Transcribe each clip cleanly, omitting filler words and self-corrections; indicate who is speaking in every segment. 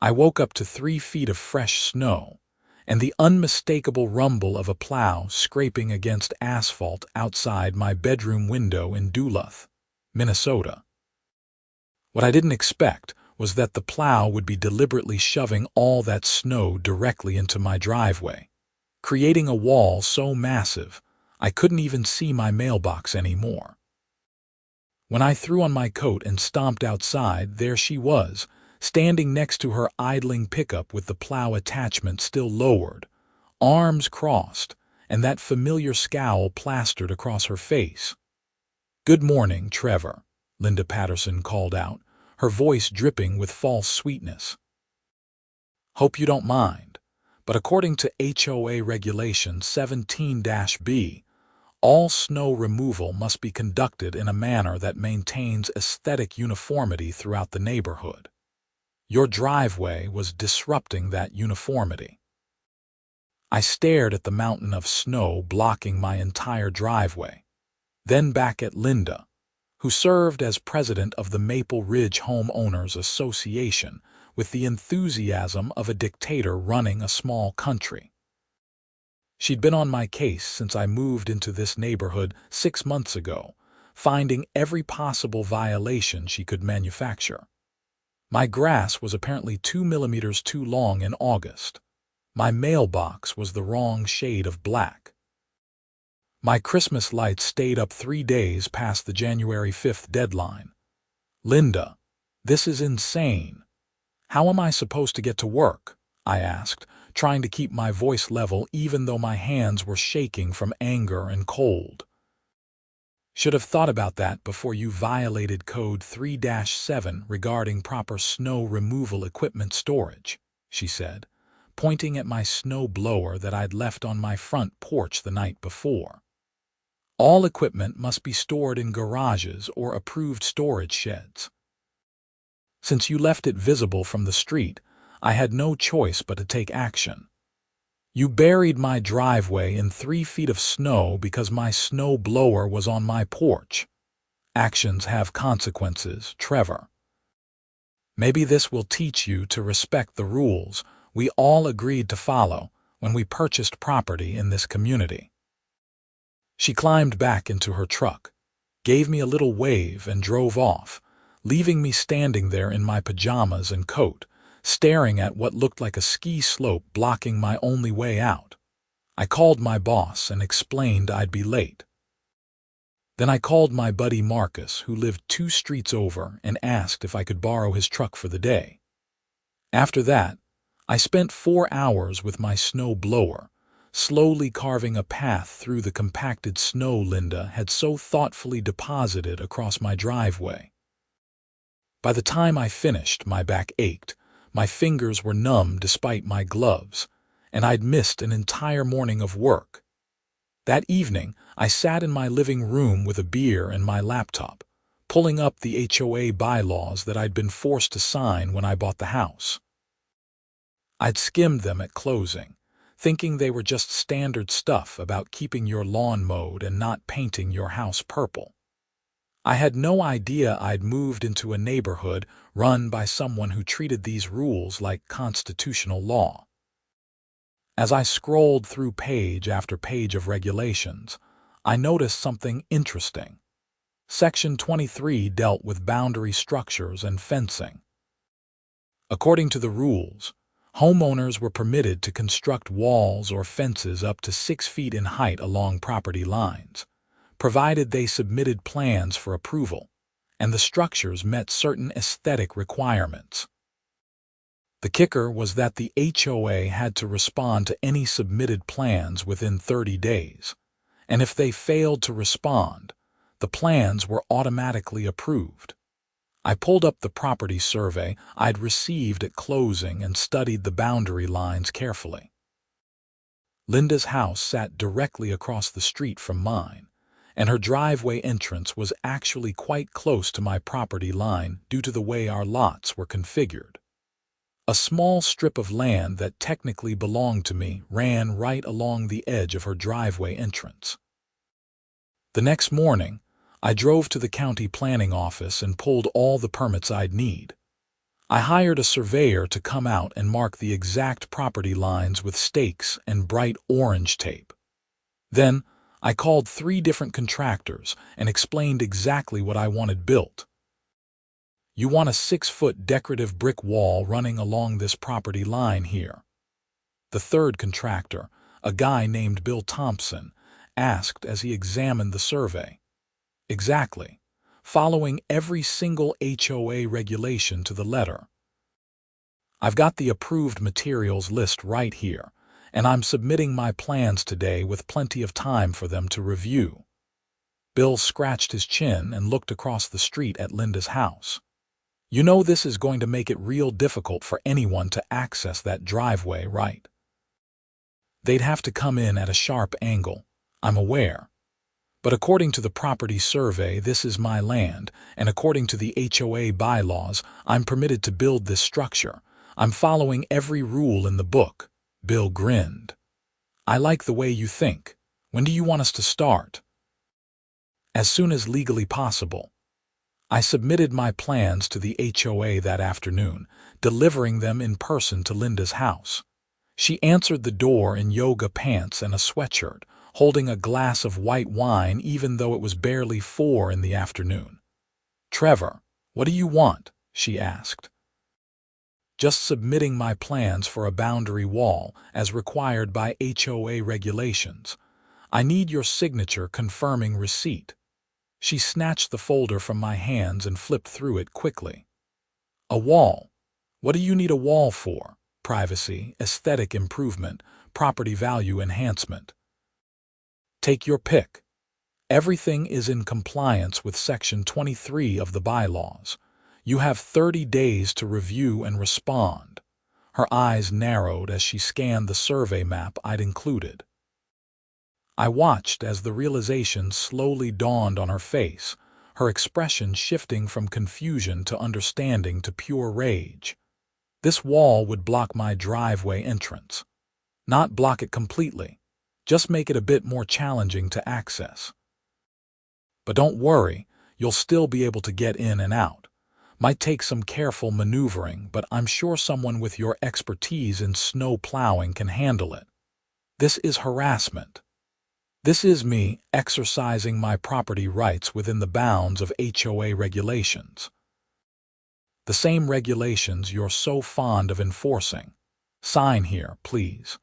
Speaker 1: I woke up to 3 feet of fresh snow and the unmistakable rumble of a plow scraping against asphalt outside my bedroom window in Duluth, Minnesota. What I didn't expect was that the plow would be deliberately shoving all that snow directly into my driveway, creating a wall so massive I couldn't even see my mailbox anymore. When I threw on my coat and stomped outside, there she was, standing next to her idling pickup with the plow attachment still lowered, arms crossed, and that familiar scowl plastered across her face. "Good morning, Trevor," Linda Patterson called out, her voice dripping with false sweetness. "Hope you don't mind, but according to HOA Regulation 17-B, all snow removal must be conducted in a manner that maintains aesthetic uniformity throughout the neighborhood. Your driveway was disrupting that uniformity." I stared at the mountain of snow blocking my entire driveway, then back at Linda, who served as president of the Maple Ridge Homeowners Association with the enthusiasm of a dictator running a small country. She'd been on my case since I moved into this neighborhood 6 months ago, finding every possible violation she could manufacture. My grass was apparently 2 millimeters too long in August. My mailbox was the wrong shade of black. My Christmas lights stayed up 3 days past the January 5th deadline. "Linda, this is insane. How am I supposed to get to work?" I asked, trying to keep my voice level even though my hands were shaking from anger and cold. "Should have thought about that before you violated Code 3-7 regarding proper snow removal equipment storage," she said, pointing at my snow blower that I'd left on my front porch the night before. "All equipment must be stored in garages or approved storage sheds. Since you left it visible from the street, I had no choice but to take action. You buried my driveway in 3 feet of snow because my snow blower was on my porch. Actions have consequences, Trevor. Maybe this will teach you to respect the rules we all agreed to follow when we purchased property in this community." She climbed back into her truck, gave me a little wave, and drove off, leaving me standing there in my pajamas and coat, staring at what looked like a ski slope blocking my only way out. I called my boss and explained I'd be late. Then I called my buddy Marcus, who lived 2 streets over, and asked if I could borrow his truck for the day. After that, I spent 4 hours with my snow blower, slowly carving a path through the compacted snow Linda had so thoughtfully deposited across my driveway. By the time I finished, my back ached, my fingers were numb despite my gloves, and I'd missed an entire morning of work. That evening, I sat in my living room with a beer and my laptop, pulling up the HOA bylaws that I'd been forced to sign when I bought the house. I'd skimmed them at closing, thinking they were just standard stuff about keeping your lawn mowed and not painting your house purple. I had no idea I'd moved into a neighborhood run by someone who treated these rules like constitutional law. As I scrolled through page after page of regulations, I noticed something interesting. Section 23 dealt with boundary structures and fencing. According to the rules, homeowners were permitted to construct walls or fences up to 6 feet in height along property lines, provided they submitted plans for approval, and the structures met certain aesthetic requirements. The kicker was that the HOA had to respond to any submitted plans within 30 days, and if they failed to respond, the plans were automatically approved. I pulled up the property survey I'd received at closing and studied the boundary lines carefully. Linda's house sat directly across the street from mine, and her driveway entrance was actually quite close to my property line due to the way our lots were configured. A small strip of land that technically belonged to me ran right along the edge of her driveway entrance. The next morning, I drove to the county planning office and pulled all the permits I'd need. I hired a surveyor to come out and mark the exact property lines with stakes and bright orange tape. Then, I called 3 different contractors and explained exactly what I wanted built. You want a 6-foot decorative brick wall running along this property line here. The third contractor, a guy named Bill Thompson, asked as he examined the survey. Exactly, following every single HOA regulation to the letter. I've got the approved materials list right here, and I'm submitting my plans today with plenty of time for them to review. Bill scratched his chin and looked across the street at Linda's house. You know this is going to make it real difficult for anyone to access that driveway, right? They'd have to come in at a sharp angle, I'm aware. But according to the property survey, this is my land, and according to the HOA bylaws, I'm permitted to build this structure. I'm following every rule in the book. Bill grinned. I like the way you think. When do you want us to start? As soon as legally possible. I submitted my plans to the HOA that afternoon, delivering them in person to Linda's house. She answered the door in yoga pants and a sweatshirt, holding a glass of white wine even though it was barely 4 in the afternoon. Trevor, what do you want? She asked. Just submitting my plans for a boundary wall as required by HOA regulations. I need your signature confirming receipt. She snatched the folder from my hands and flipped through it quickly. A wall? What do you need a wall for? Privacy, aesthetic improvement, property value enhancement. Take your pick. Everything is in compliance with Section 23 of the bylaws. You have 30 days to review and respond. Her eyes narrowed as she scanned the survey map I'd included. I watched as the realization slowly dawned on her face, her expression shifting from confusion to understanding to pure rage. This wall would block my driveway entrance. Not block it completely, just make it a bit more challenging to access. But don't worry, you'll still be able to get in and out. Might take some careful maneuvering, but I'm sure someone with your expertise in snow plowing can handle it. This is harassment. This is me exercising my property rights within the bounds of HOA regulations. The same regulations you're so fond of enforcing. Sign here, please.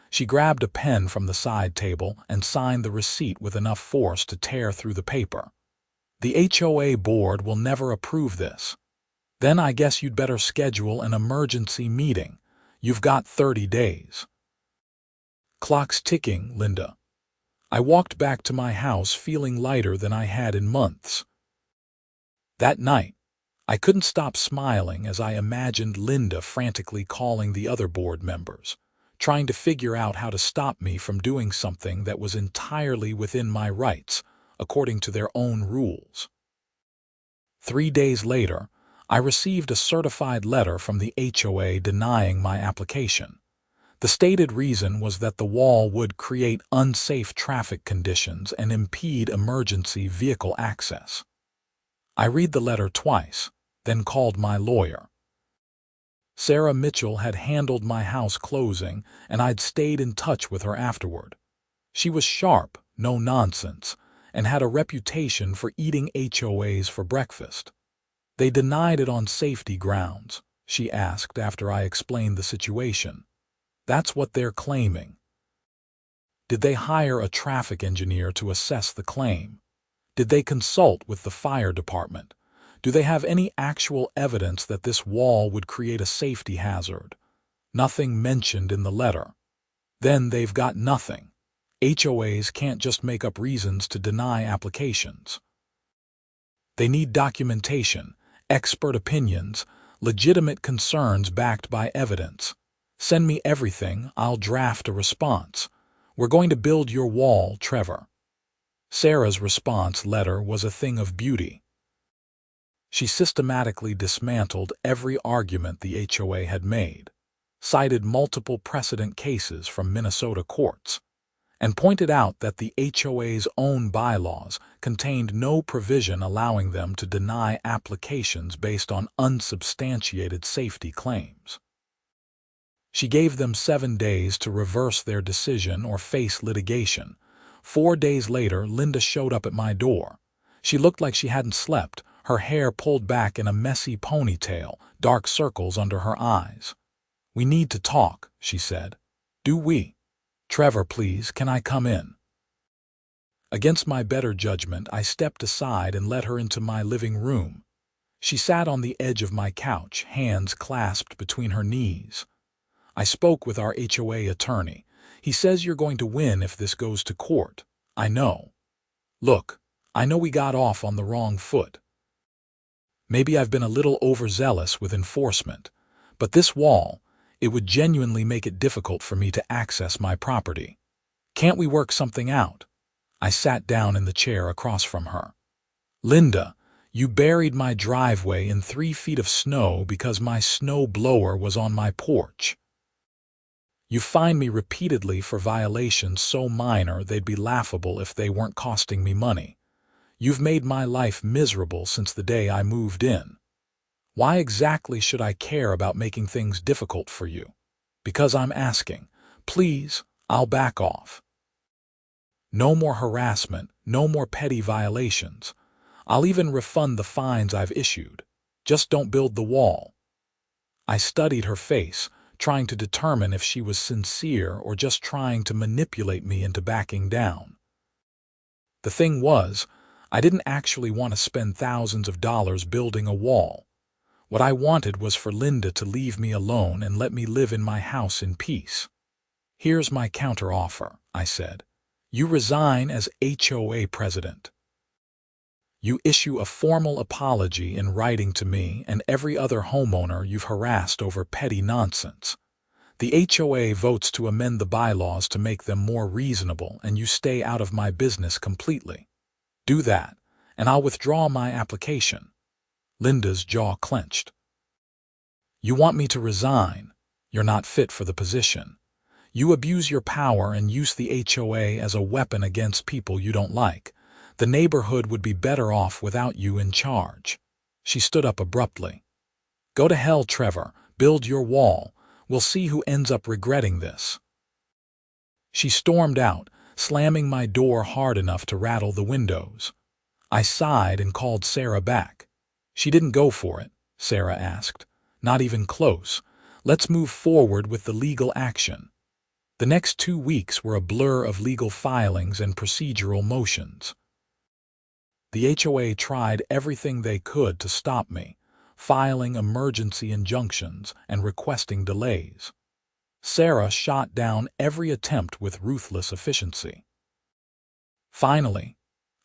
Speaker 1: She grabbed a pen from the side table and signed the receipt with enough force to tear through the paper. The HOA board will never approve this. Then I guess you'd better schedule an emergency meeting. You've got 30 days. Clock's ticking, Linda. I walked back to my house feeling lighter than I had in months. That night, I couldn't stop smiling as I imagined Linda frantically calling the other board members, trying to figure out how to stop me from doing something that was entirely within my rights, according to their own rules. 3 days later, I received a certified letter from the HOA denying my application. The stated reason was that the wall would create unsafe traffic conditions and impede emergency vehicle access. I read the letter twice, then called my lawyer. Sarah Mitchell had handled my house closing, and I'd stayed in touch with her afterward. She was sharp, no nonsense, and had a reputation for eating HOAs for breakfast. They denied it on safety grounds, she asked after I explained the situation. That's what they're claiming. Did they hire a traffic engineer to assess the claim? Did they consult with the fire department? Do they have any actual evidence that this wall would create a safety hazard? Nothing mentioned in the letter. Then they've got nothing. HOAs can't just make up reasons to deny applications. They need documentation, expert opinions, legitimate concerns backed by evidence. Send me everything, I'll draft a response. We're going to build your wall, Trevor. Sarah's response letter was a thing of beauty. She systematically dismantled every argument the HOA had made, cited multiple precedent cases from Minnesota courts, and pointed out that the HOA's own bylaws contained no provision allowing them to deny applications based on unsubstantiated safety claims. She gave them 7 days to reverse their decision or face litigation. 4 days later, Linda showed up at my door. She looked like she hadn't slept, her hair pulled back in a messy ponytail, dark circles under her eyes. "We need to talk," she said. "Do we? Trevor, please, can I come in?" Against my better judgment, I stepped aside and let her into my living room. She sat on the edge of my couch, hands clasped between her knees. "I spoke with our HOA attorney. He says you're going to win if this goes to court. I know. Look, I know we got off on the wrong foot. Maybe I've been a little overzealous with enforcement, but this wall, it would genuinely make it difficult for me to access my property. Can't we work something out?" I sat down in the chair across from her. "Linda, you buried my driveway in 3 feet of snow because my snow blower was on my porch. You fine me repeatedly for violations so minor they'd be laughable if they weren't costing me money. You've made my life miserable since the day I moved in. Why exactly should I care about making things difficult for you? Because I'm asking. Please, I'll back off. No more harassment, no more petty violations. I'll even refund the fines I've issued. Just don't build the wall." I studied her face, trying to determine if she was sincere or just trying to manipulate me into backing down. The thing was, I didn't actually want to spend thousands of dollars building a wall. What I wanted was for Linda to leave me alone and let me live in my house in peace. "Here's my counteroffer," I said. "You resign as HOA president. You issue a formal apology in writing to me and every other homeowner you've harassed over petty nonsense. The HOA votes to amend the bylaws to make them more reasonable, and you stay out of my business completely. Do that, and I'll withdraw my application." Linda's jaw clenched. "You want me to resign? You're not fit for the position. You abuse your power and use the HOA as a weapon against people you don't like. The neighborhood would be better off without you in charge." She stood up abruptly. "Go to hell, Trevor. Build your wall. We'll see who ends up regretting this." She stormed out, slamming my door hard enough to rattle the windows. I sighed and called Sarah back. "She didn't go for it?" Sarah asked. "Not even close. Let's move forward with the legal action." The next 2 weeks were a blur of legal filings and procedural motions. The HOA tried everything they could to stop me, filing emergency injunctions and requesting delays. Sarah shot down every attempt with ruthless efficiency. Finally,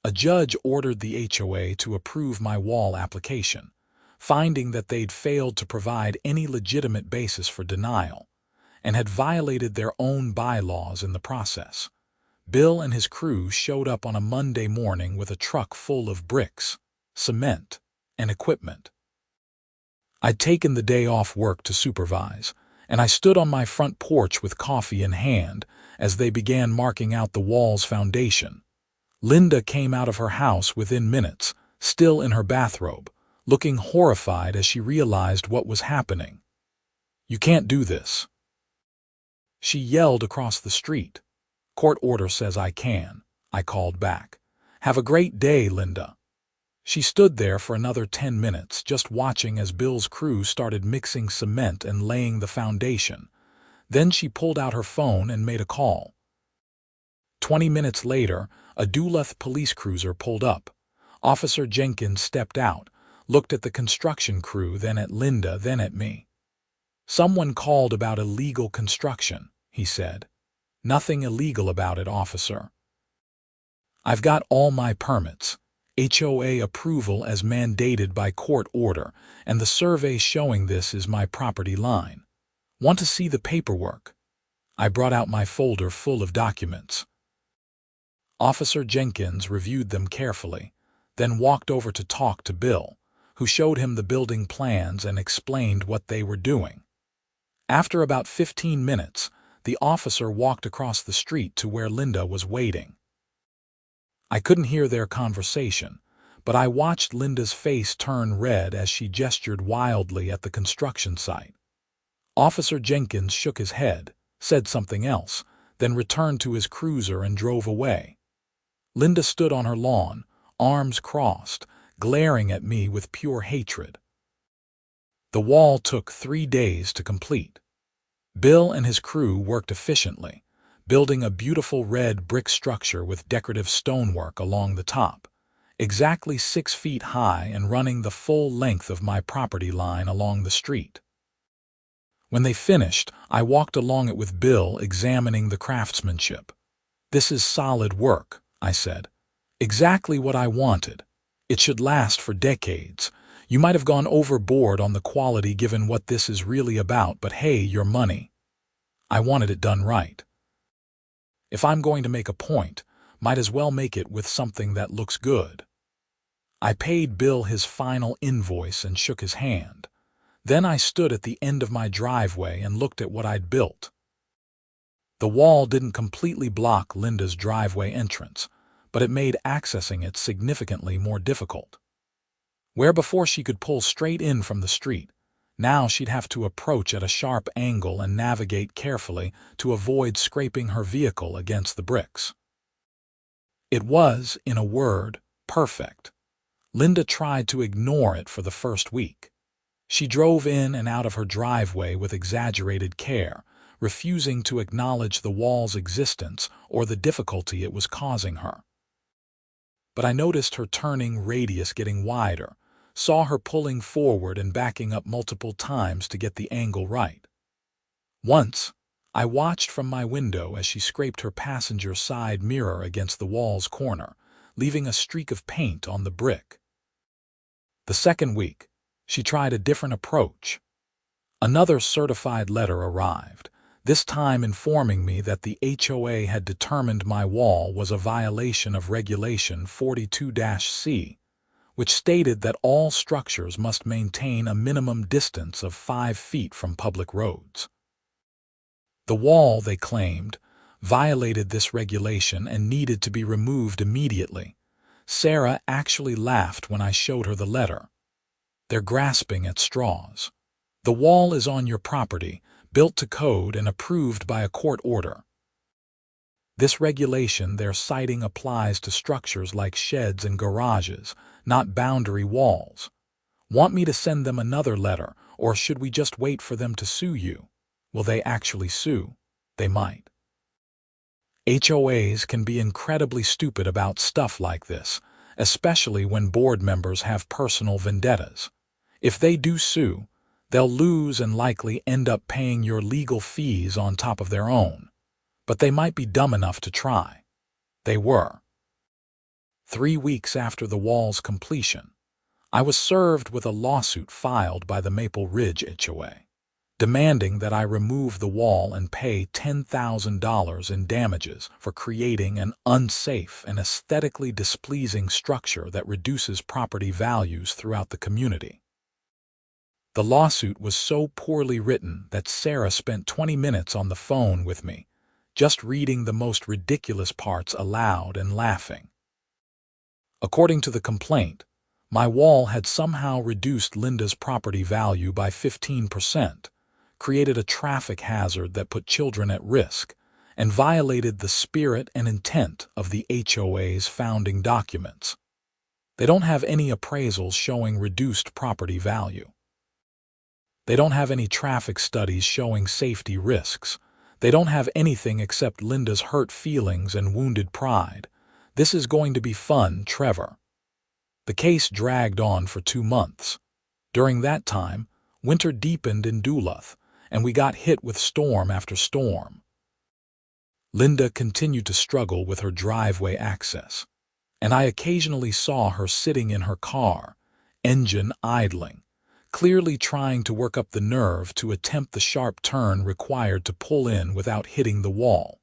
Speaker 1: a judge ordered the HOA to approve my wall application, finding that they'd failed to provide any legitimate basis for denial and had violated their own bylaws in the process. Bill and his crew showed up on a Monday morning with a truck full of bricks, cement, and equipment. I'd taken the day off work to supervise, and I stood on my front porch with coffee in hand as they began marking out the wall's foundation. Linda came out of her house within minutes, still in her bathrobe, looking horrified as she realized what was happening. "You can't do this," she yelled across the street. "Court order says I can," I called back. "Have a great day, Linda." She stood there for another 10 minutes, just watching as Bill's crew started mixing cement and laying the foundation. Then she pulled out her phone and made a call. 20 minutes later, a Duluth police cruiser pulled up. Officer Jenkins stepped out, looked at the construction crew, then at Linda, then at me. "Someone called about illegal construction," he said. "Nothing illegal about it, officer. I've got all my permits, HOA approval as mandated by court order, and the survey showing this is my property line. Want to see the paperwork?" I brought out my folder full of documents. Officer Jenkins reviewed them carefully, then walked over to talk to Bill, who showed him the building plans and explained what they were doing. After about 15 minutes, the officer walked across the street to where Linda was waiting. I couldn't hear their conversation, but I watched Linda's face turn red as she gestured wildly at the construction site. Officer Jenkins shook his head, said something else, then returned to his cruiser and drove away. Linda stood on her lawn, arms crossed, glaring at me with pure hatred. The wall took 3 days to complete. Bill and his crew worked efficiently, building a beautiful red brick structure with decorative stonework along the top, exactly 6 feet high and running the full length of my property line along the street. When they finished, I walked along it with Bill, examining the craftsmanship. "This is solid work," I said. "Exactly what I wanted. It should last for decades. You might have gone overboard on the quality given what this is really about, but hey, your money. I wanted it done right. If I'm going to make a point, might as well make it with something that looks good." I paid Bill his final invoice and shook his hand. Then I stood at the end of my driveway and looked at what I'd built. The wall didn't completely block Linda's driveway entrance, but it made accessing it significantly more difficult. Where before she could pull straight in from the street, now she'd have to approach at a sharp angle and navigate carefully to avoid scraping her vehicle against the bricks. It was, in a word, perfect. Linda tried to ignore it for the first week. She drove in and out of her driveway with exaggerated care, refusing to acknowledge the wall's existence or the difficulty it was causing her. But I noticed her turning radius getting wider, saw her pulling forward and backing up multiple times to get the angle right. Once, I watched from my window as she scraped her passenger side mirror against the wall's corner, leaving a streak of paint on the brick. The second week, she tried a different approach. Another certified letter arrived, this time informing me that the HOA had determined my wall was a violation of Regulation 42-C, which stated that all structures must maintain a minimum distance of 5 feet from public roads. The wall, they claimed, violated this regulation and needed to be removed immediately. Sarah actually laughed when I showed her the letter. They're grasping at straws. The wall is on your property, built to code and approved by a court order. This regulation they're citing applies to structures like sheds and garages, not boundary walls. Want me to send them another letter, or should we just wait for them to sue you? Will they actually sue? They might. HOAs can be incredibly stupid about stuff like this, especially when board members have personal vendettas. If they do sue, they'll lose and likely end up paying your legal fees on top of their own. But they might be dumb enough to try. They were. 3 weeks after the wall's completion, I was served with a lawsuit filed by the Maple Ridge HOA, demanding that I remove the wall and pay $10,000 in damages for creating an unsafe and aesthetically displeasing structure that reduces property values throughout the community. The lawsuit was so poorly written that Sarah spent 20 minutes on the phone with me, just reading the most ridiculous parts aloud and laughing. According to the complaint, my wall had somehow reduced Linda's property value by 15%, created a traffic hazard that put children at risk, and violated the spirit and intent of the HOA's founding documents. They don't have any appraisals showing reduced property value. They don't have any traffic studies showing safety risks. They don't have anything except Linda's hurt feelings and wounded pride. This is going to be fun, Trevor. The case dragged on for 2 months. During that time, winter deepened in Duluth, and we got hit with storm after storm. Linda continued to struggle with her driveway access, and I occasionally saw her sitting in her car, engine idling, clearly trying to work up the nerve to attempt the sharp turn required to pull in without hitting the wall.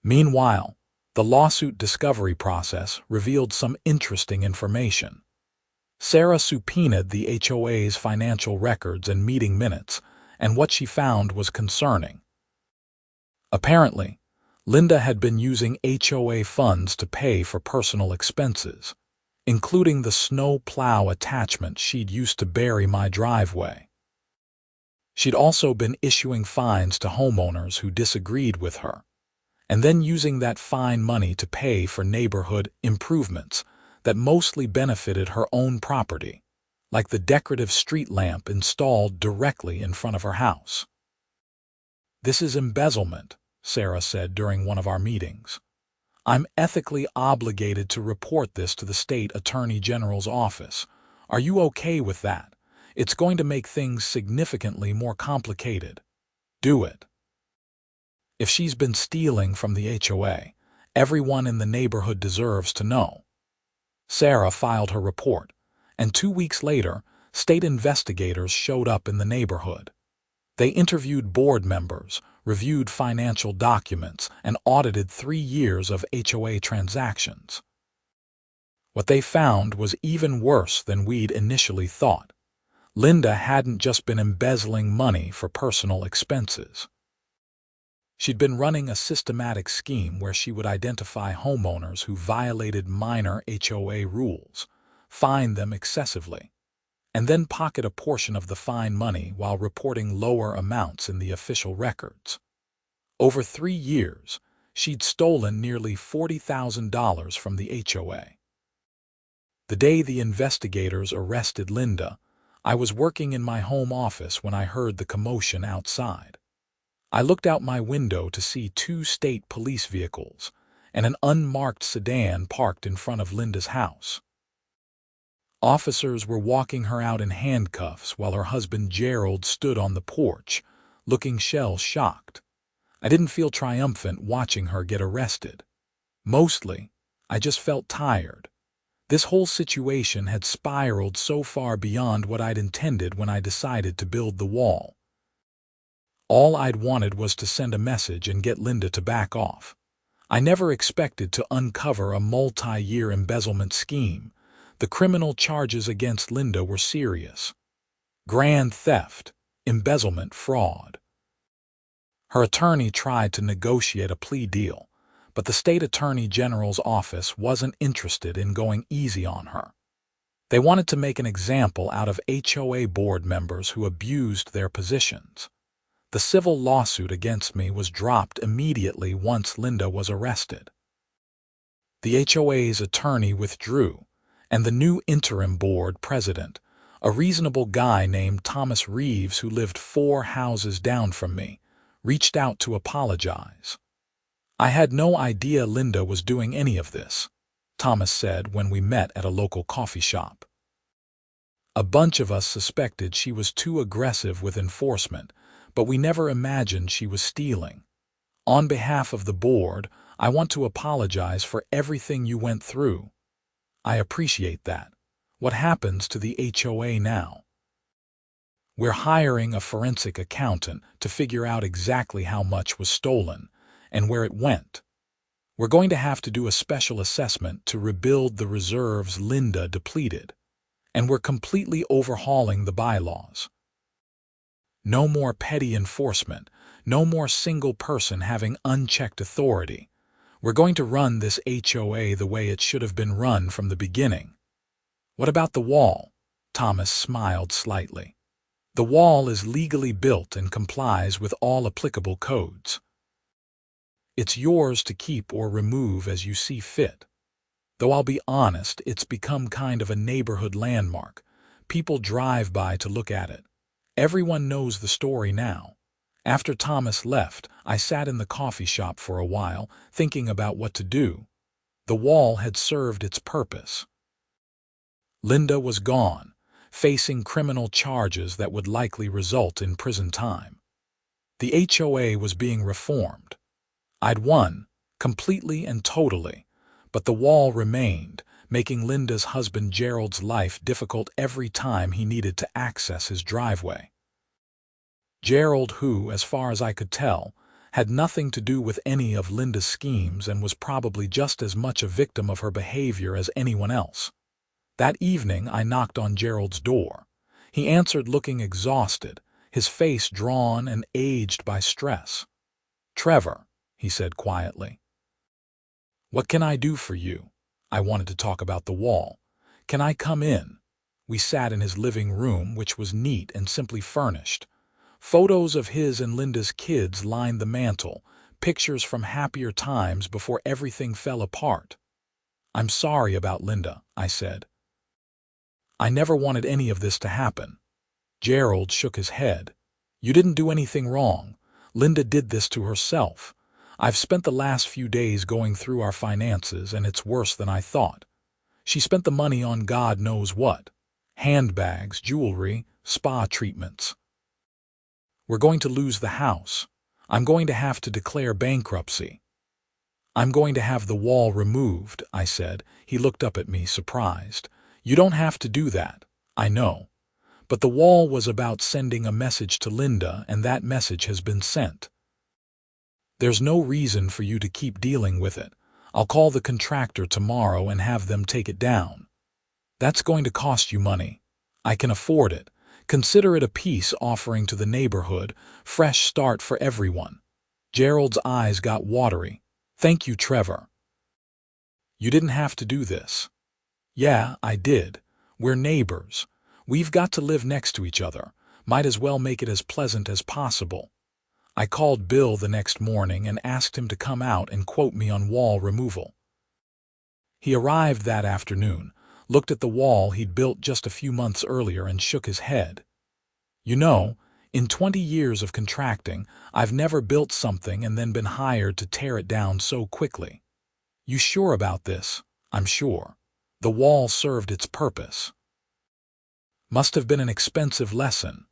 Speaker 1: Meanwhile, the lawsuit discovery process revealed some interesting information. Sarah subpoenaed the HOA's financial records and meeting minutes, and what she found was concerning. Apparently, Linda had been using HOA funds to pay for personal expenses, including the snow plow attachment she'd used to bury my driveway. She'd also been issuing fines to homeowners who disagreed with her, and then using that fine money to pay for neighborhood improvements that mostly benefited her own property, like the decorative street lamp installed directly in front of her house. "This is embezzlement," Sarah said during one of our meetings. "I'm ethically obligated to report this to the state attorney general's office. Are you okay with that? It's going to make things significantly more complicated." "Do it." If she's been stealing from the HOA, everyone in the neighborhood deserves to know. Sarah filed her report, and 2 weeks later, state investigators showed up in the neighborhood. They interviewed board members, reviewed financial documents, and audited 3 years of HOA transactions. What they found was even worse than we'd initially thought. Linda hadn't just been embezzling money for personal expenses. She'd been running a systematic scheme where she would identify homeowners who violated minor HOA rules, fine them excessively, and then pocket a portion of the fine money while reporting lower amounts in the official records. Over 3 years, she'd stolen nearly $40,000 from the HOA. The day the investigators arrested Linda, I was working in my home office when I heard the commotion outside. I looked out my window to see 2 state police vehicles and an unmarked sedan parked in front of Linda's house. Officers were walking her out in handcuffs while her husband Gerald stood on the porch, looking shell-shocked. I didn't feel triumphant watching her get arrested. Mostly, I just felt tired. This whole situation had spiraled so far beyond what I'd intended when I decided to build the wall. All I'd wanted was to send a message and get Linda to back off. I never expected to uncover a multi-year embezzlement scheme. The criminal charges against Linda were serious: grand theft, embezzlement, fraud. Her attorney tried to negotiate a plea deal, but the state attorney general's office wasn't interested in going easy on her. They wanted to make an example out of HOA board members who abused their positions. The civil lawsuit against me was dropped immediately once Linda was arrested. The HOA's attorney withdrew, and the new interim board president, a reasonable guy named Thomas Reeves who lived 4 houses down from me, reached out to apologize. "I had no idea Linda was doing any of this," Thomas said when we met at a local coffee shop. "A bunch of us suspected she was too aggressive with enforcement, but we never imagined she was stealing. On behalf of the board, I want to apologize for everything you went through." "I appreciate that. What happens to the HOA now?" "We're hiring a forensic accountant to figure out exactly how much was stolen and where it went. We're going to have to do a special assessment to rebuild the reserves Linda depleted, and we're completely overhauling the bylaws. No more petty enforcement, no more single person having unchecked authority. We're going to run this HOA the way it should have been run from the beginning." "What about the wall?" Thomas smiled slightly. "The wall is legally built and complies with all applicable codes. It's yours to keep or remove as you see fit. Though I'll be honest, it's become kind of a neighborhood landmark. People drive by to look at it. Everyone knows the story now." After Thomas left, I sat in the coffee shop for a while, thinking about what to do. The wall had served its purpose. Linda was gone, facing criminal charges that would likely result in prison time. The HOA was being reformed. I'd won, completely and totally, but the wall remained, making Linda's husband Gerald's life difficult every time he needed to access his driveway. Gerald, who, as far as I could tell, had nothing to do with any of Linda's schemes and was probably just as much a victim of her behavior as anyone else. That evening I knocked on Gerald's door. He answered looking exhausted, his face drawn and aged by stress. "Trevor," he said quietly. "What can I do for you?" I wanted to talk about the wall. "Can I come in?" We sat in his living room, which was neat and simply furnished. Photos of his and Linda's kids lined the mantel, pictures from happier times before everything fell apart. "I'm sorry about Linda," I said. "I never wanted any of this to happen." Gerald shook his head. "You didn't do anything wrong. Linda did this to herself. I've spent the last few days going through our finances, and it's worse than I thought. She spent the money on God knows what. Handbags, jewelry, spa treatments. We're going to lose the house. I'm going to have to declare bankruptcy." "I'm going to have the wall removed," I said. He looked up at me, surprised. "You don't have to do that. I know. But the wall was about sending a message to Linda, and that message has been sent. There's no reason for you to keep dealing with it. I'll call the contractor tomorrow and have them take it down. That's going to cost you money. I can afford it. Consider it a peace offering to the neighborhood, fresh start for everyone." Gerald's eyes got watery. "Thank you, Trevor. You didn't have to do this." "Yeah, I did. We're neighbors. We've got to live next to each other. Might as well make it as pleasant as possible." I called Bill the next morning and asked him to come out and quote me on wall removal. He arrived that afternoon, looked at the wall he'd built just a few months earlier, and shook his head. "You know, in 20 years of contracting, I've never built something and then been hired to tear it down so quickly." "You sure about this?" "I'm sure. The wall served its purpose." "Must have been an expensive lesson.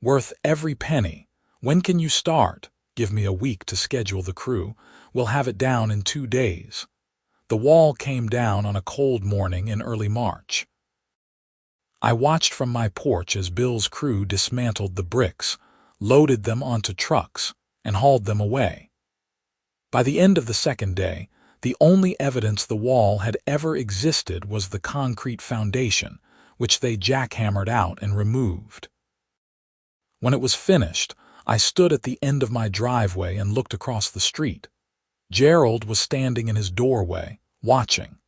Speaker 1: Worth every penny. When can you start?" "Give me a week to schedule the crew. We'll have it down in 2 days." The wall came down on a cold morning in early March. I watched from my porch as Bill's crew dismantled the bricks, loaded them onto trucks, and hauled them away. By the end of the second day, the only evidence the wall had ever existed was the concrete foundation, which they jackhammered out and removed. When it was finished, I stood at the end of my driveway and looked across the street. Gerald was standing in his doorway, watching.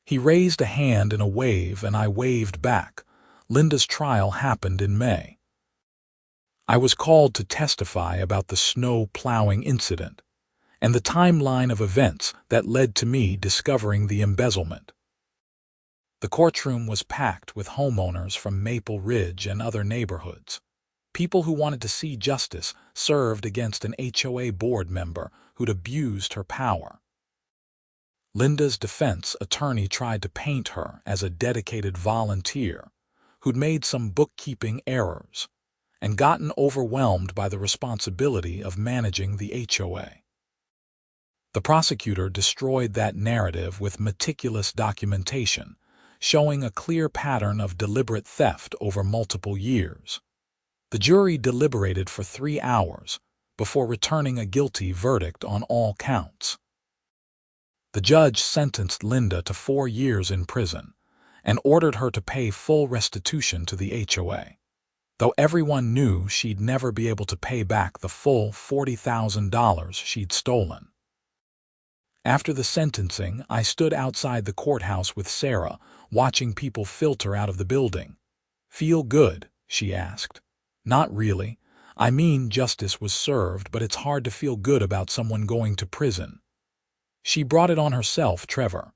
Speaker 1: He raised a hand in a wave, and I waved back. Linda's trial happened in May. I was called to testify about the snow plowing incident and the timeline of events that led to me discovering the embezzlement. The courtroom was packed with homeowners from Maple Ridge and other neighborhoods. People who wanted to see justice served against an HOA board member who'd abused her power. Linda's defense attorney tried to paint her as a dedicated volunteer who'd made some bookkeeping errors and gotten overwhelmed by the responsibility of managing the HOA. The prosecutor destroyed that narrative with meticulous documentation, showing a clear pattern of deliberate theft over multiple years. The jury deliberated for 3 hours before returning a guilty verdict on all counts. The judge sentenced Linda to 4 years in prison and ordered her to pay full restitution to the HOA, though everyone knew she'd never be able to pay back the full $40,000 she'd stolen. After the sentencing, I stood outside the courthouse with Sarah, watching people filter out of the building. "Feel good?" she asked. "Not really. I mean, justice was served, but it's hard to feel good about someone going to prison." "She brought it on herself, Trevor.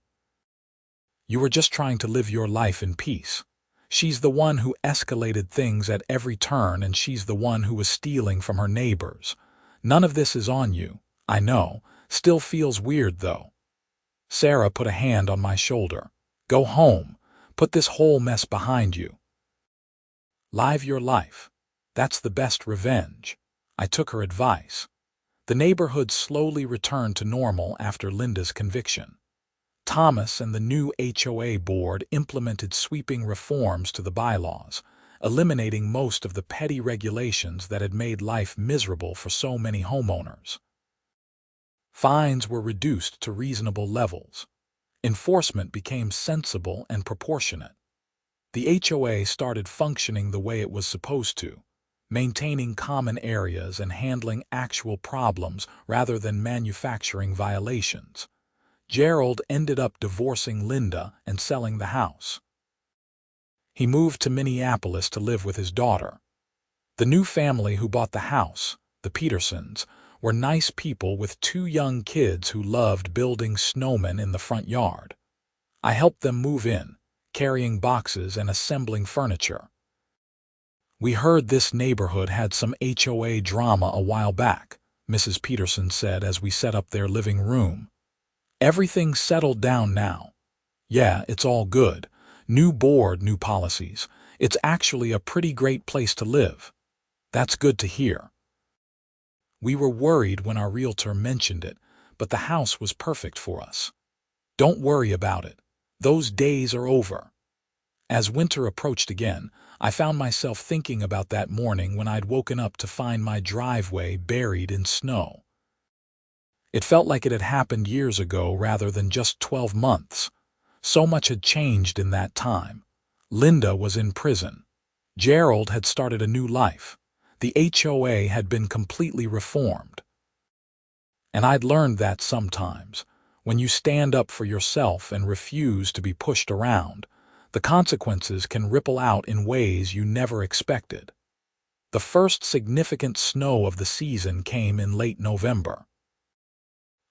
Speaker 1: You were just trying to live your life in peace. She's the one who escalated things at every turn, and she's the one who was stealing from her neighbors. None of this is on you, I know. Still feels weird, though." Sarah put a hand on my shoulder. "Go home. Put this whole mess behind you. Live your life. That's the best revenge." I took her advice. The neighborhood slowly returned to normal after Linda's conviction. Thomas and the new HOA board implemented sweeping reforms to the bylaws, eliminating most of the petty regulations that had made life miserable for so many homeowners. Fines were reduced to reasonable levels. Enforcement became sensible and proportionate. The HOA started functioning the way it was supposed to. maintaining common areas and handling actual problems rather than manufacturing violations. Gerald ended up divorcing Linda and selling the house. He moved to Minneapolis to live with his daughter. The new family who bought the house, the Petersons, were nice people with 2 young kids who loved building snowmen in the front yard. I helped them move in, carrying boxes and assembling furniture. "We heard this neighborhood had some HOA drama a while back," Mrs. Peterson said as we set up their living room. "Everything's settled down now. Yeah, it's all good. New board, new policies. It's actually a pretty great place to live." "That's good to hear." We were worried when our realtor mentioned it, but the house was perfect for us. "Don't worry about it. Those days are over." As winter approached again, I found myself thinking about that morning when I'd woken up to find my driveway buried in snow. It felt like it had happened years ago rather than just 12 months. So much had changed in that time. Linda was in prison. Gerald had started a new life. The HOA had been completely reformed. And I'd learned that sometimes, when you stand up for yourself and refuse to be pushed around, the consequences can ripple out in ways you never expected. The first significant snow of the season came in late November.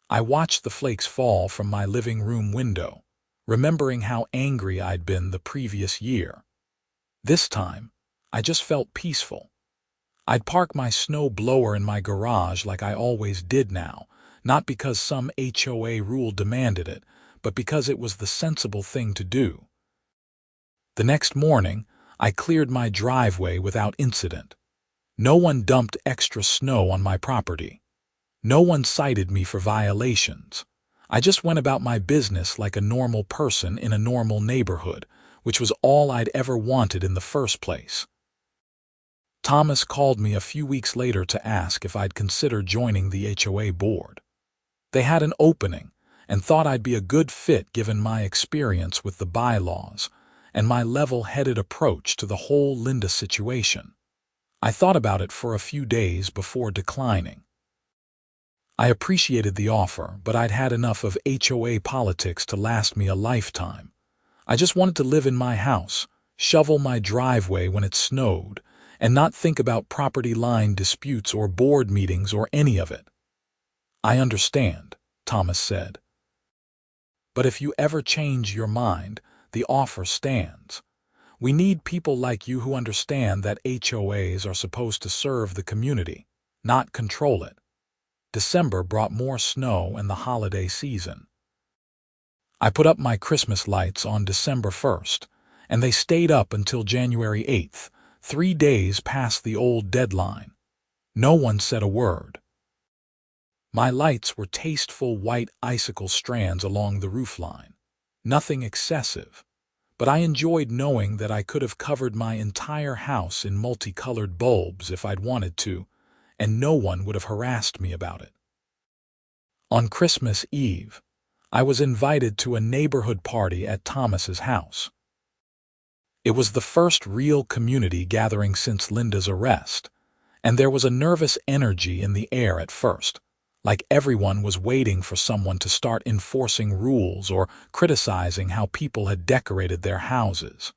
Speaker 1: I watched the flakes fall from my living room window, remembering how angry I'd been the previous year. This time, I just felt peaceful. I'd park my snow blower in my garage like I always did now, not because some HOA rule demanded it, but because it was the sensible thing to do. The next morning, I cleared my driveway without incident. No one dumped extra snow on my property. No one cited me for violations. I just went about my business like a normal person in a normal neighborhood, which was all I'd ever wanted in the first place. Thomas called me a few weeks later to ask if I'd consider joining the HOA board. They had an opening and thought I'd be a good fit given my experience with the bylaws and my level-headed approach to the whole Linda situation. I thought about it for a few days before declining. I appreciated the offer, but I'd had enough of HOA politics to last me a lifetime. I just wanted to live in my house, shovel my driveway when it snowed, and not think about property line disputes or board meetings or any of it. "I understand," Thomas said. "But if you ever change your mind, the offer stands. We need people like you who understand that HOAs are supposed to serve the community, not control it." December brought more snow and the holiday season. I put up my Christmas lights on December 1st, and they stayed up until January 8th, 3 days past the old deadline. No one said a word. My lights were tasteful white icicle strands along the roofline. Nothing excessive, but I enjoyed knowing that I could have covered my entire house in multicolored bulbs if I'd wanted to, and no one would have harassed me about it. On Christmas Eve, I was invited to a neighborhood party at Thomas's house. It was the first real community gathering since Linda's arrest, and there was a nervous energy in the air at first, like everyone was waiting for someone to start enforcing rules or criticizing how people had decorated their houses.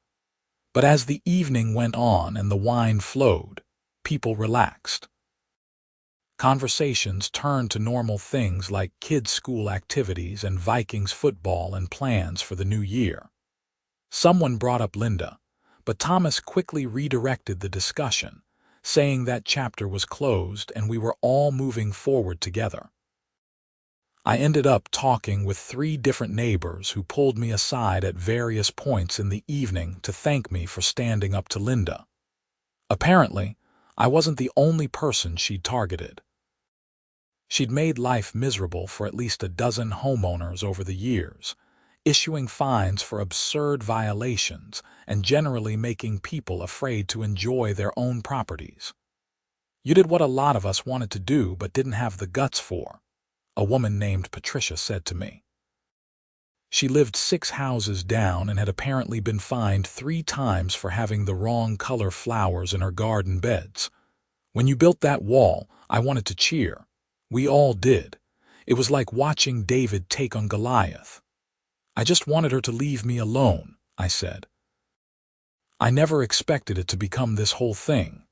Speaker 1: But as the evening went on and the wine flowed, people relaxed. Conversations turned to normal things like kids' school activities and Vikings football and plans for the new year. Someone brought up Linda, but Thomas quickly redirected the discussion, saying that chapter was closed and we were all moving forward together. I ended up talking with 3 different neighbors who pulled me aside at various points in the evening to thank me for standing up to Linda. Apparently, I wasn't the only person she'd targeted. She'd made life miserable for at least a dozen homeowners over the years, issuing fines for absurd violations and generally making people afraid to enjoy their own properties. "You did what a lot of us wanted to do but didn't have the guts for," a woman named Patricia said to me. She lived 6 houses down and had apparently been fined 3 times for having the wrong color flowers in her garden beds. When you built that wall, I wanted to cheer. We all did. It was like watching David take on Goliath. I just wanted her to leave me alone, I said. I never expected it to become this whole thing.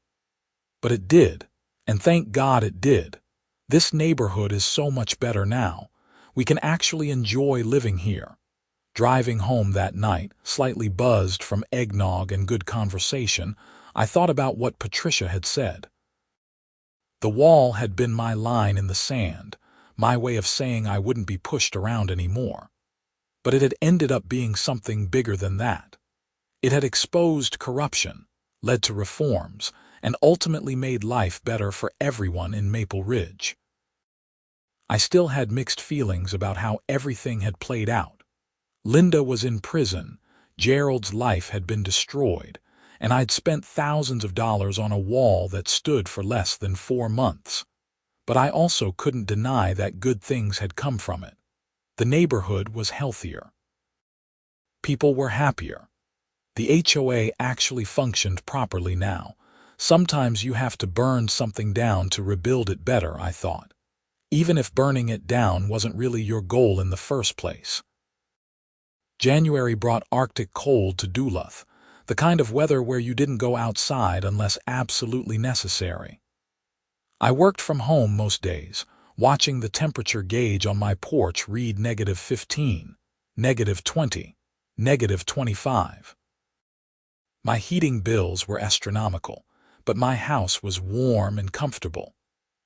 Speaker 1: But it did, and thank God it did. This neighborhood is so much better now. We can actually enjoy living here. Driving home that night, slightly buzzed from eggnog and good conversation, I thought about what Patricia had said. The wall had been my line in the sand, my way of saying I wouldn't be pushed around anymore. But it had ended up being something bigger than that. It had exposed corruption, led to reforms, and ultimately made life better for everyone in Maple Ridge. I still had mixed feelings about how everything had played out. Linda was in prison, Gerald's life had been destroyed, and I'd spent thousands of dollars on a wall that stood for less than 4 months. But I also couldn't deny that good things had come from it. The neighborhood was healthier. People were happier. The HOA actually functioned properly now. Sometimes you have to burn something down to rebuild it better, I thought. Even if burning it down wasn't really your goal in the first place. January brought Arctic cold to Duluth, the kind of weather where you didn't go outside unless absolutely necessary. I worked from home most days, watching the temperature gauge on my porch read -15, -20, -25. My heating bills were astronomical, but my house was warm and comfortable,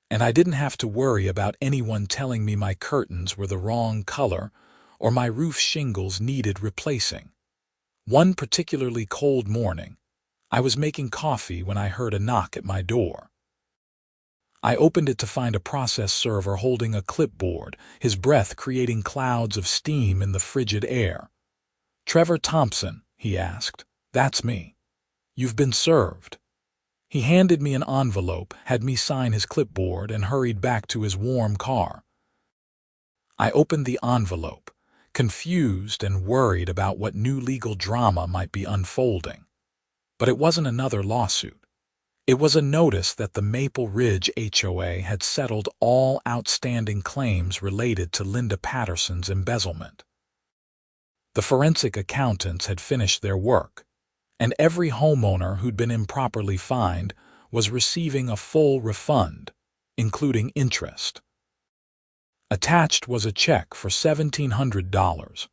Speaker 1: and I didn't have to worry about anyone telling me my curtains were the wrong color or my roof shingles needed replacing. One particularly cold morning, I was making coffee when I heard a knock at my door. I opened it to find a process server holding a clipboard, his breath creating clouds of steam in the frigid air. "Trevor Thompson," he asked. "That's me. You've been served." He handed me an envelope, had me sign his clipboard, and hurried back to his warm car. I opened the envelope, confused and worried about what new legal drama might be unfolding. But it wasn't another lawsuit. It was a notice that the Maple Ridge HOA had settled all outstanding claims related to Linda Patterson's embezzlement. The forensic accountants had finished their work, and every homeowner who'd been improperly fined was receiving a full refund, including interest. Attached was a check for $1,700,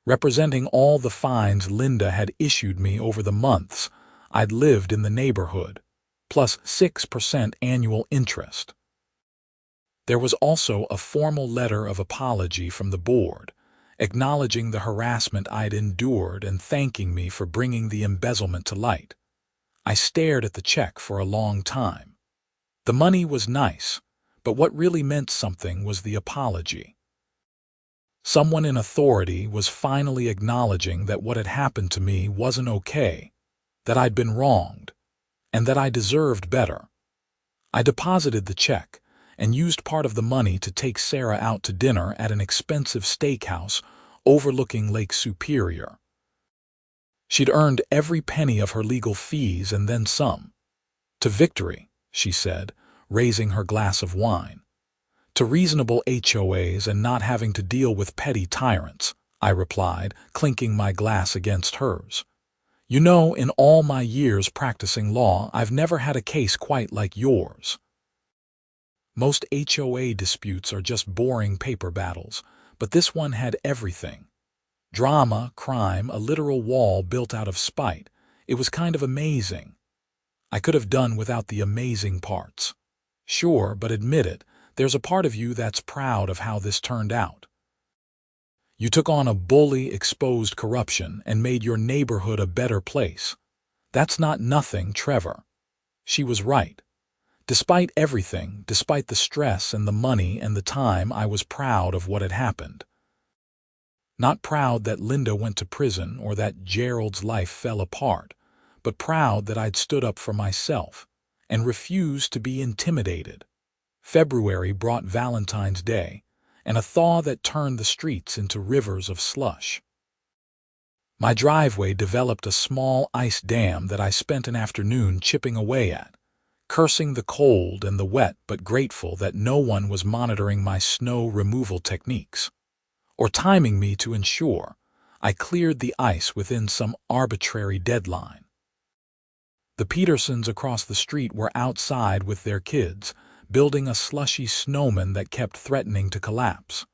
Speaker 1: representing all the fines Linda had issued me over the months I'd lived in the neighborhood, plus 6% annual interest. There was also a formal letter of apology from the board, acknowledging the harassment I'd endured and thanking me for bringing the embezzlement to light. I stared at the check for a long time. The money was nice, but what really meant something was the apology. Someone in authority was finally acknowledging that what had happened to me wasn't okay, that I'd been wronged, and that I deserved better. I deposited the check and used part of the money to take Sarah out to dinner at an expensive steakhouse overlooking Lake Superior. She'd earned every penny of her legal fees and then some. "To victory," she said, raising her glass of wine. "To reasonable HOAs and not having to deal with petty tyrants," I replied, clinking my glass against hers. "You know, in all my years practicing law, I've never had a case quite like yours. Most HOA disputes are just boring paper battles, but this one had everything. Drama, crime, a literal wall built out of spite. It was kind of amazing. I could have done without the amazing parts. Sure, but admit it, there's a part of you that's proud of how this turned out. You took on a bully, exposed corruption, and made your neighborhood a better place. That's not nothing, Trevor." She was right. Despite everything, despite the stress and the money and the time, I was proud of what had happened. Not proud that Linda went to prison or that Gerald's life fell apart, but proud that I'd stood up for myself and refused to be intimidated. February brought Valentine's Day, and a thaw that turned the streets into rivers of slush. My driveway developed a small ice dam that I spent an afternoon chipping away at, cursing the cold and the wet but grateful that no one was monitoring my snow removal techniques, or timing me to ensure I cleared the ice within some arbitrary deadline. The Petersons across the street were outside with their kids, building a slushy snowman that kept threatening to collapse.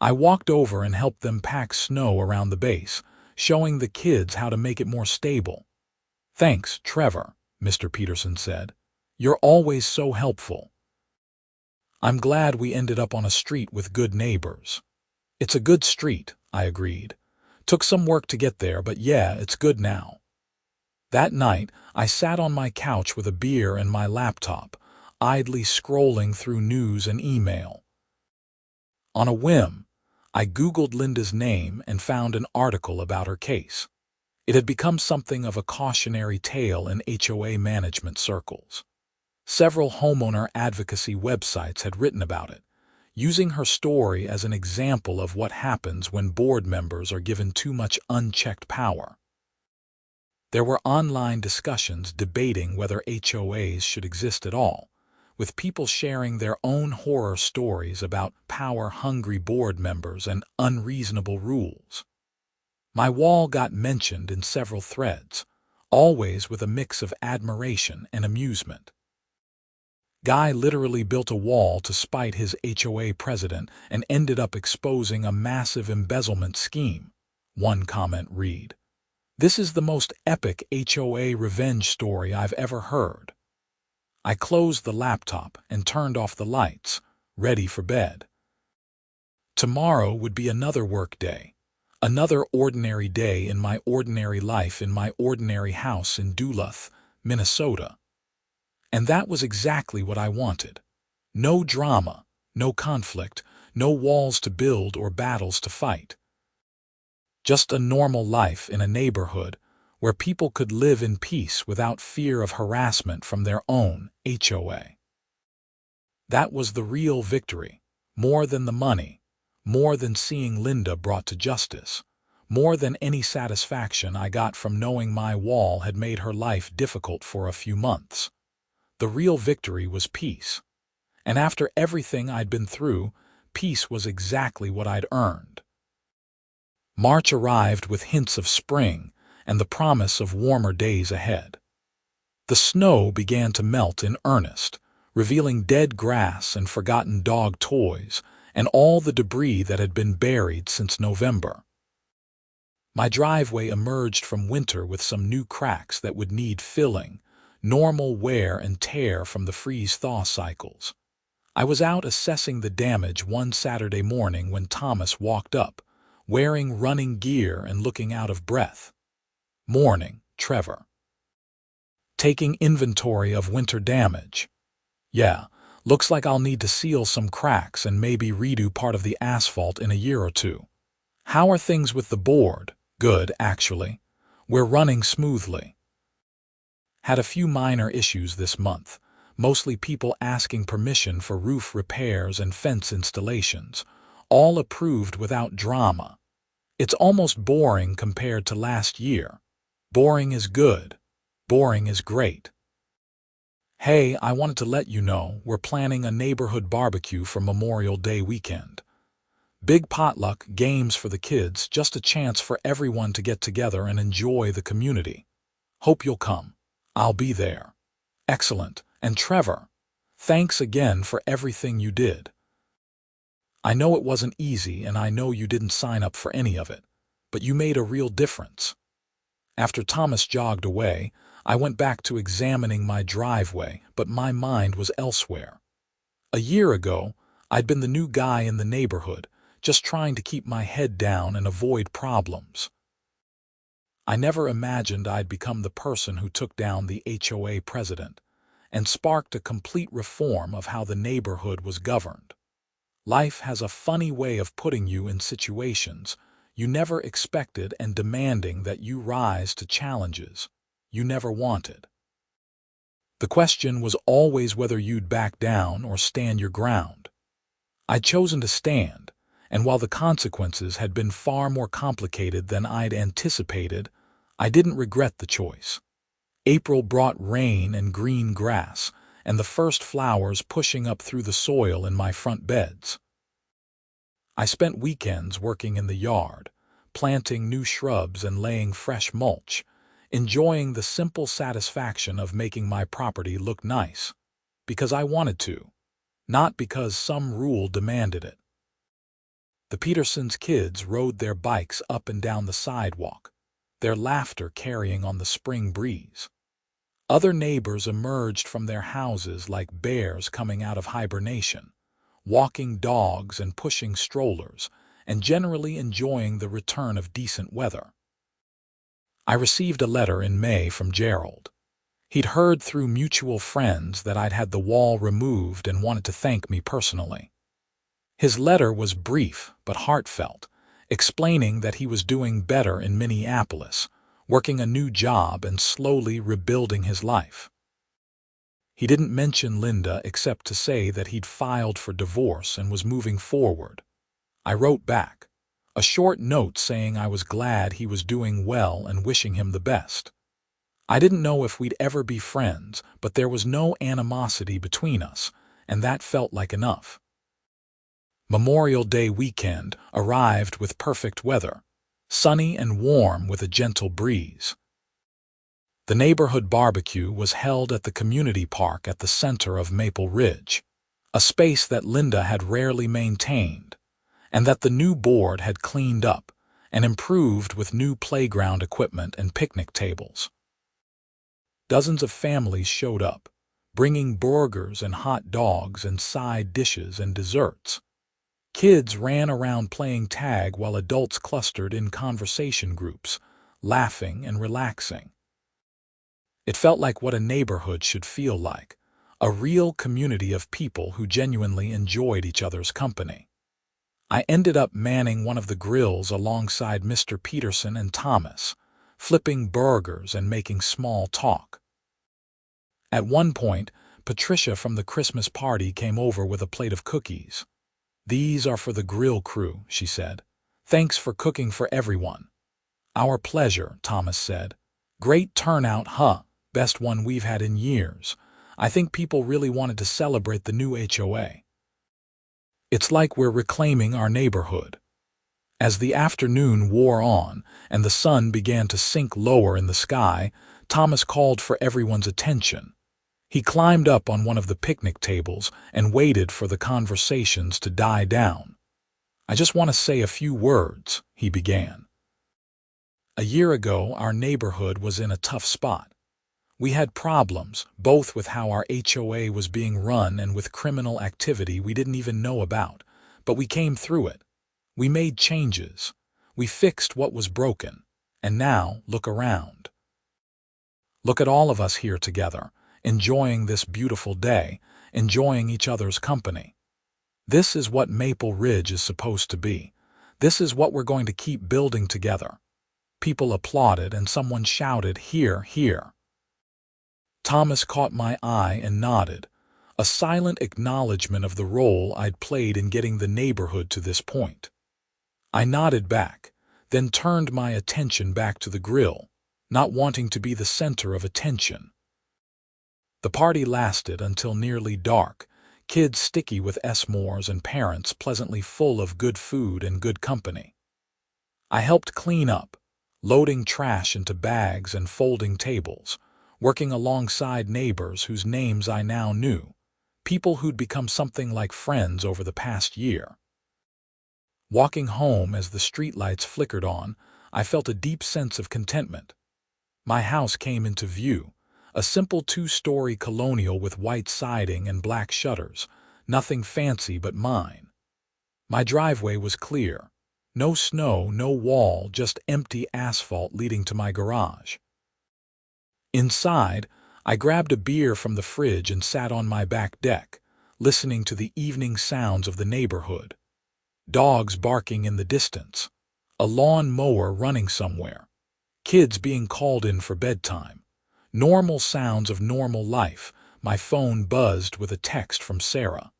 Speaker 1: I walked over and helped them pack snow around the base, showing the kids how to make it more stable. "Thanks, Trevor," Mr. Peterson said. "You're always so helpful." "I'm glad we ended up on a street with good neighbors." "It's a good street," I agreed. "Took some work to get there, but yeah, it's good now." That night, I sat on my couch with a beer and my laptop, idly scrolling through news and email. On a whim, I Googled Linda's name and found an article about her case. It had become something of a cautionary tale in HOA management circles. Several homeowner advocacy websites had written about it, using her story as an example of what happens when board members are given too much unchecked power. There were online discussions debating whether HOAs should exist at all, with people sharing their own horror stories about power-hungry board members and unreasonable rules. My wall got mentioned in several threads, always with a mix of admiration and amusement. "Guy literally built a wall to spite his HOA president and ended up exposing a massive embezzlement scheme," one comment read. "This is the most epic HOA revenge story I've ever heard." I closed the laptop and turned off the lights, ready for bed. Tomorrow would be another work day, another ordinary day in my ordinary life in my ordinary house in Duluth, Minnesota. And that was exactly what I wanted. No drama, no conflict, no walls to build or battles to fight. Just a normal life in a neighborhood where people could live in peace without fear of harassment from their own HOA. That was the real victory, more than the money, more than seeing Linda brought to justice, more than any satisfaction I got from knowing my wall had made her life difficult for a few months. The real victory was peace. And after everything I'd been through, peace was exactly what I'd earned. March arrived with hints of spring and the promise of warmer days ahead. The snow began to melt in earnest, revealing dead grass and forgotten dog toys and all the debris that had been buried since November. My driveway emerged from winter with some new cracks that would need filling, normal wear and tear from the freeze-thaw cycles. I was out assessing the damage one Saturday morning when Thomas walked up, wearing running gear and looking out of breath. "Morning, Trevor." "Taking inventory of winter damage." "Yeah, looks like I'll need to seal some cracks and maybe redo part of the asphalt in a year or two." "How are things with the board?" "Good, actually. We're running smoothly." Had a few minor issues this month, mostly people asking permission for roof repairs and fence installations, all approved without drama. It's almost boring compared to last year. Boring is good. Boring is great. "Hey, I wanted to let you know we're planning a neighborhood barbecue for Memorial Day weekend. Big potluck, games for the kids, just a chance for everyone to get together and enjoy the community. Hope you'll come. I'll be there." "Excellent. And Trevor, thanks again for everything you did. I know it wasn't easy and I know you didn't sign up for any of it, but you made a real difference." After Thomas jogged away, I went back to examining my driveway, but my mind was elsewhere. A year ago, I'd been the new guy in the neighborhood, just trying to keep my head down and avoid problems. I never imagined I'd become the person who took down the HOA president and sparked a complete reform of how the neighborhood was governed. Life has a funny way of putting you in situations you never expected and demanding that you rise to challenges you never wanted. The question was always whether you'd back down or stand your ground. I'd chosen to stand, and while the consequences had been far more complicated than I'd anticipated, I didn't regret the choice. April brought rain and green grass, and the first flowers pushing up through the soil in my front beds. I spent weekends working in the yard, planting new shrubs and laying fresh mulch, enjoying the simple satisfaction of making my property look nice, because I wanted to, not because some rule demanded it. The Petersons' kids rode their bikes up and down the sidewalk, their laughter carrying on the spring breeze. Other neighbors emerged from their houses like bears coming out of hibernation, walking dogs and pushing strollers, and generally enjoying the return of decent weather. I received a letter in May from Gerald. He'd heard through mutual friends that I'd had the wall removed and wanted to thank me personally. His letter was brief but heartfelt, explaining that he was doing better in Minneapolis, working a new job and slowly rebuilding his life. He didn't mention Linda except to say that he'd filed for divorce and was moving forward. I wrote back, a short note saying I was glad he was doing well and wishing him the best. I didn't know if we'd ever be friends, but there was no animosity between us, and that felt like enough. Memorial Day weekend arrived with perfect weather, sunny and warm with a gentle breeze. The neighborhood barbecue was held at the community park at the center of Maple Ridge, a space that Linda had rarely maintained, and that the new board had cleaned up and improved with new playground equipment and picnic tables. Dozens of families showed up, bringing burgers and hot dogs and side dishes and desserts. Kids ran around playing tag while adults clustered in conversation groups, laughing and relaxing. It felt like what a neighborhood should feel like, a real community of people who genuinely enjoyed each other's company. I ended up manning one of the grills alongside Mr. Peterson and Thomas, flipping burgers and making small talk. At one point, Patricia from the Christmas party came over with a plate of cookies. "These are for the grill crew," she said. "Thanks for cooking for everyone." "Our pleasure," Thomas said. "Great turnout, huh? Best one we've had in years. I think people really wanted to celebrate the new HOA. It's like we're reclaiming our neighborhood." As the afternoon wore on and the sun began to sink lower in the sky, Thomas called for everyone's attention. He climbed up on one of the picnic tables and waited for the conversations to die down. "I just want to say a few words," he began. A year ago, our neighborhood was in a tough spot. We had problems, both with how our HOA was being run and with criminal activity we didn't even know about, but we came through it. We made changes. We fixed what was broken. And now, look around. Look at all of us here together, enjoying this beautiful day, enjoying each other's company. This is what Maple Ridge is supposed to be. This is what we're going to keep building together. People applauded and someone shouted, "Here, here." Thomas caught my eye and nodded, a silent acknowledgement of the role I'd played in getting the neighborhood to this point. I nodded back, then turned my attention back to the grill, not wanting to be the center of attention. The party lasted until nearly dark, kids sticky with s'mores and parents pleasantly full of good food and good company. I helped clean up, loading trash into bags and folding tables, working alongside neighbors whose names I now knew, people who'd become something like friends over the past year. Walking home as the streetlights flickered on, I felt a deep sense of contentment. My house came into view, a simple 2-story colonial with white siding and black shutters, nothing fancy but mine. My driveway was clear. No snow, no wall, just empty asphalt leading to my garage. Inside, I grabbed a beer from the fridge and sat on my back deck, listening to the evening sounds of the neighborhood. Dogs barking in the distance, a lawn mower running somewhere, kids being called in for bedtime. Normal sounds of normal life. My phone buzzed with a text from Sarah.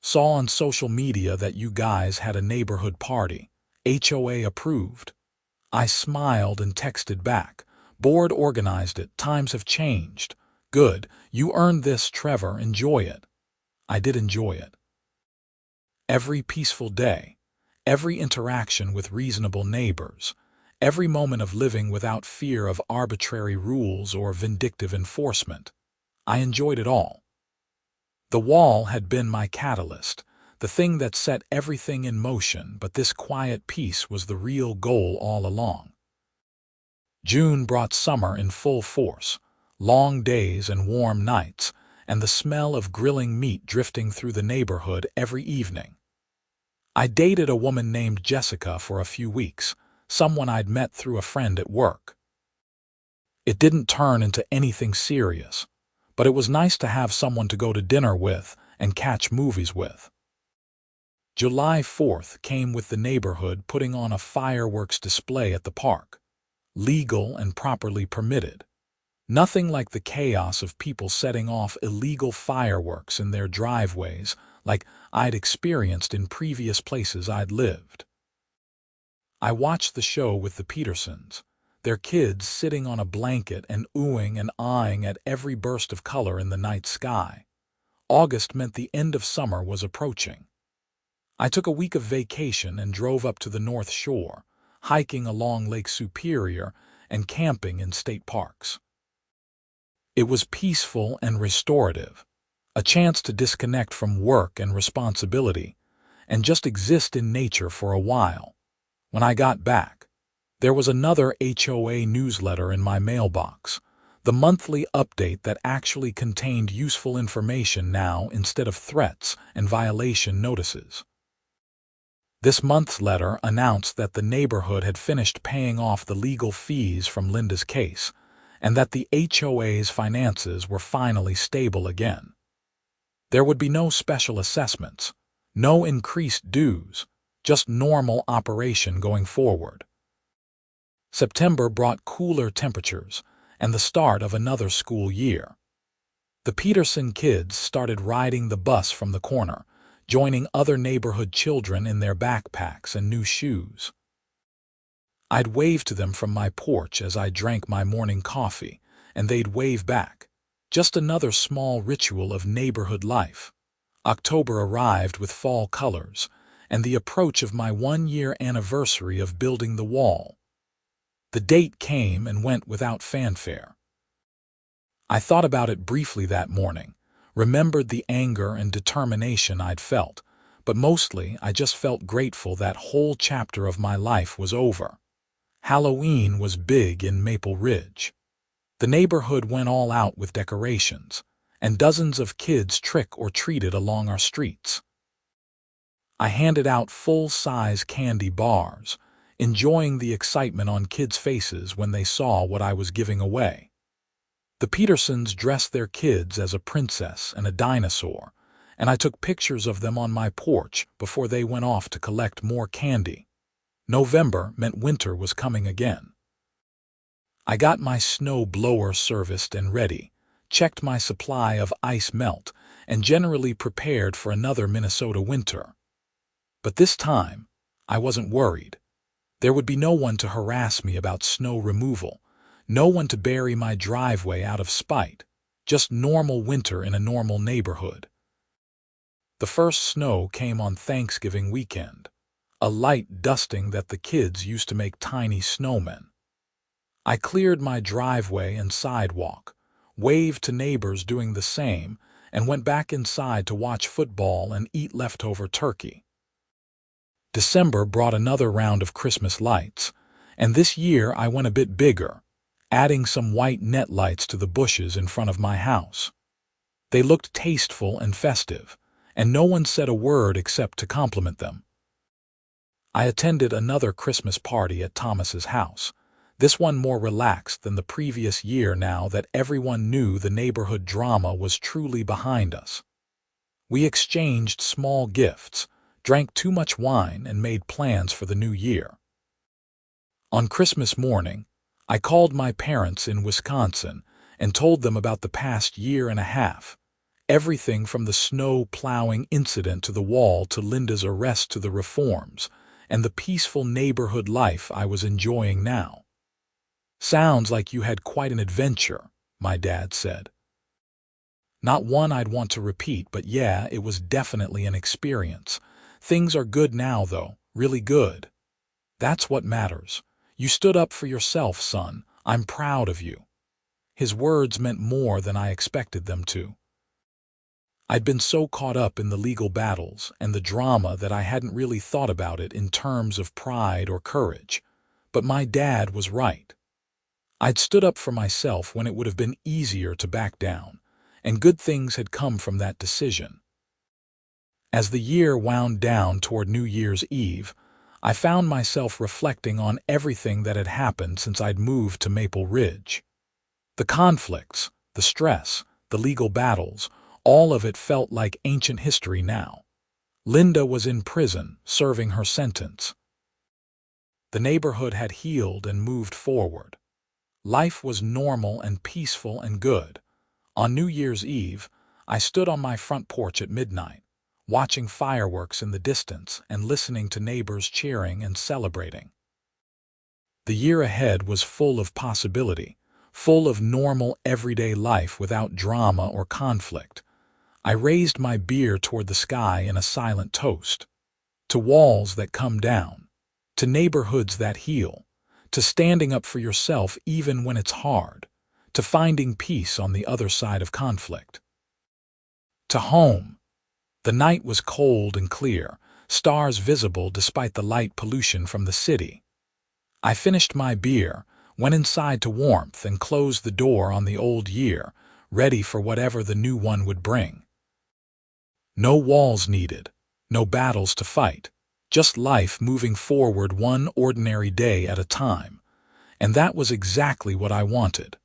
Speaker 1: "Saw on social media that you guys had a neighborhood party. HOA approved." I smiled and texted back. "Board organized it. Times have changed. Good, you earned this, Trevor, enjoy it. I did enjoy it. Every peaceful day, every interaction with reasonable neighbors, every moment of living without fear of arbitrary rules or vindictive enforcement, I enjoyed it all. The wall had been my catalyst, the thing that set everything in motion, but this quiet peace was the real goal all along. June brought summer in full force, long days and warm nights, and the smell of grilling meat drifting through the neighborhood every evening. I dated a woman named Jessica for a few weeks, someone I'd met through a friend at work. It didn't turn into anything serious, but it was nice to have someone to go to dinner with and catch movies with. July 4th came with the neighborhood putting on a fireworks display at the park, legal and properly permitted. Nothing like the chaos of people setting off illegal fireworks in their driveways like I'd experienced in previous places I'd lived. I watched the show with the Petersons, their kids sitting on a blanket and oohing and aahing at every burst of color in the night sky. August meant the end of summer was approaching. I took a week of vacation and drove up to the North Shore, hiking along Lake Superior and camping in state parks. It was peaceful and restorative, a chance to disconnect from work and responsibility and just exist in nature for a while. When I got back, there was another HOA newsletter in my mailbox, the monthly update that actually contained useful information now instead of threats and violation notices. This month's letter announced that the neighborhood had finished paying off the legal fees from Linda's case, and that the HOA's finances were finally stable again. There would be no special assessments, no increased dues, just normal operation going forward. September brought cooler temperatures and the start of another school year. The Peterson kids started riding the bus from the corner, joining other neighborhood children in their backpacks and new shoes. I'd wave to them from my porch as I drank my morning coffee, and they'd wave back. Just another small ritual of neighborhood life. October arrived with fall colors, and the approach of my 1-year anniversary of building the wall. The date came and went without fanfare. I thought about it briefly that morning, remembered the anger and determination I'd felt, but mostly I just felt grateful that whole chapter of my life was over. Halloween was big in Maple Ridge. The neighborhood went all out with decorations, and dozens of kids trick-or-treated along our streets. I handed out full-size candy bars, enjoying the excitement on kids' faces when they saw what I was giving away. The Petersons dressed their kids as a princess and a dinosaur, and I took pictures of them on my porch before they went off to collect more candy. November meant winter was coming again. I got my snow blower serviced and ready, checked my supply of ice melt, and generally prepared for another Minnesota winter. But this time, I wasn't worried. There would be no one to harass me about snow removal, no one to bury my driveway out of spite, just normal winter in a normal neighborhood. The first snow came on Thanksgiving weekend, a light dusting that the kids used to make tiny snowmen. I cleared my driveway and sidewalk, waved to neighbors doing the same, and went back inside to watch football and eat leftover turkey. December brought another round of Christmas lights, and this year I went a bit bigger, adding some white net lights to the bushes in front of my house. They looked tasteful and festive, and no one said a word except to compliment them. I attended another Christmas party at Thomas's house, this one more relaxed than the previous year now that everyone knew the neighborhood drama was truly behind us. We exchanged small gifts, drank too much wine, and made plans for the new year. On Christmas morning, I called my parents in Wisconsin and told them about the past year and a half, everything from the snow plowing incident to the wall to Linda's arrest to the reforms, and the peaceful neighborhood life I was enjoying now. "Sounds like you had quite an adventure," my dad said. Not one I'd want to repeat, but yeah, it was definitely an experience. Things are good now, though, really good. That's what matters. You stood up for yourself, son. I'm proud of you. His words meant more than I expected them to. I'd been so caught up in the legal battles and the drama that I hadn't really thought about it in terms of pride or courage. But my dad was right. I'd stood up for myself when it would have been easier to back down, and good things had come from that decision. As the year wound down toward New Year's Eve, I found myself reflecting on everything that had happened since I'd moved to Maple Ridge. The conflicts, the stress, the legal battles, all of it felt like ancient history now. Linda was in prison, serving her sentence. The neighborhood had healed and moved forward. Life was normal and peaceful and good. On New Year's Eve, I stood on my front porch at midnight, watching fireworks in the distance and listening to neighbors cheering and celebrating. The year ahead was full of possibility, full of normal, everyday life without drama or conflict. I raised my beer toward the sky in a silent toast. To walls that come down, to neighborhoods that heal, to standing up for yourself even when it's hard, to finding peace on the other side of conflict. To home. The night was cold and clear, stars visible despite the light pollution from the city. I finished my beer, went inside to warmth, and closed the door on the old year, ready for whatever the new one would bring. No walls needed, no battles to fight, just life moving forward one ordinary day at a time. And that was exactly what I wanted.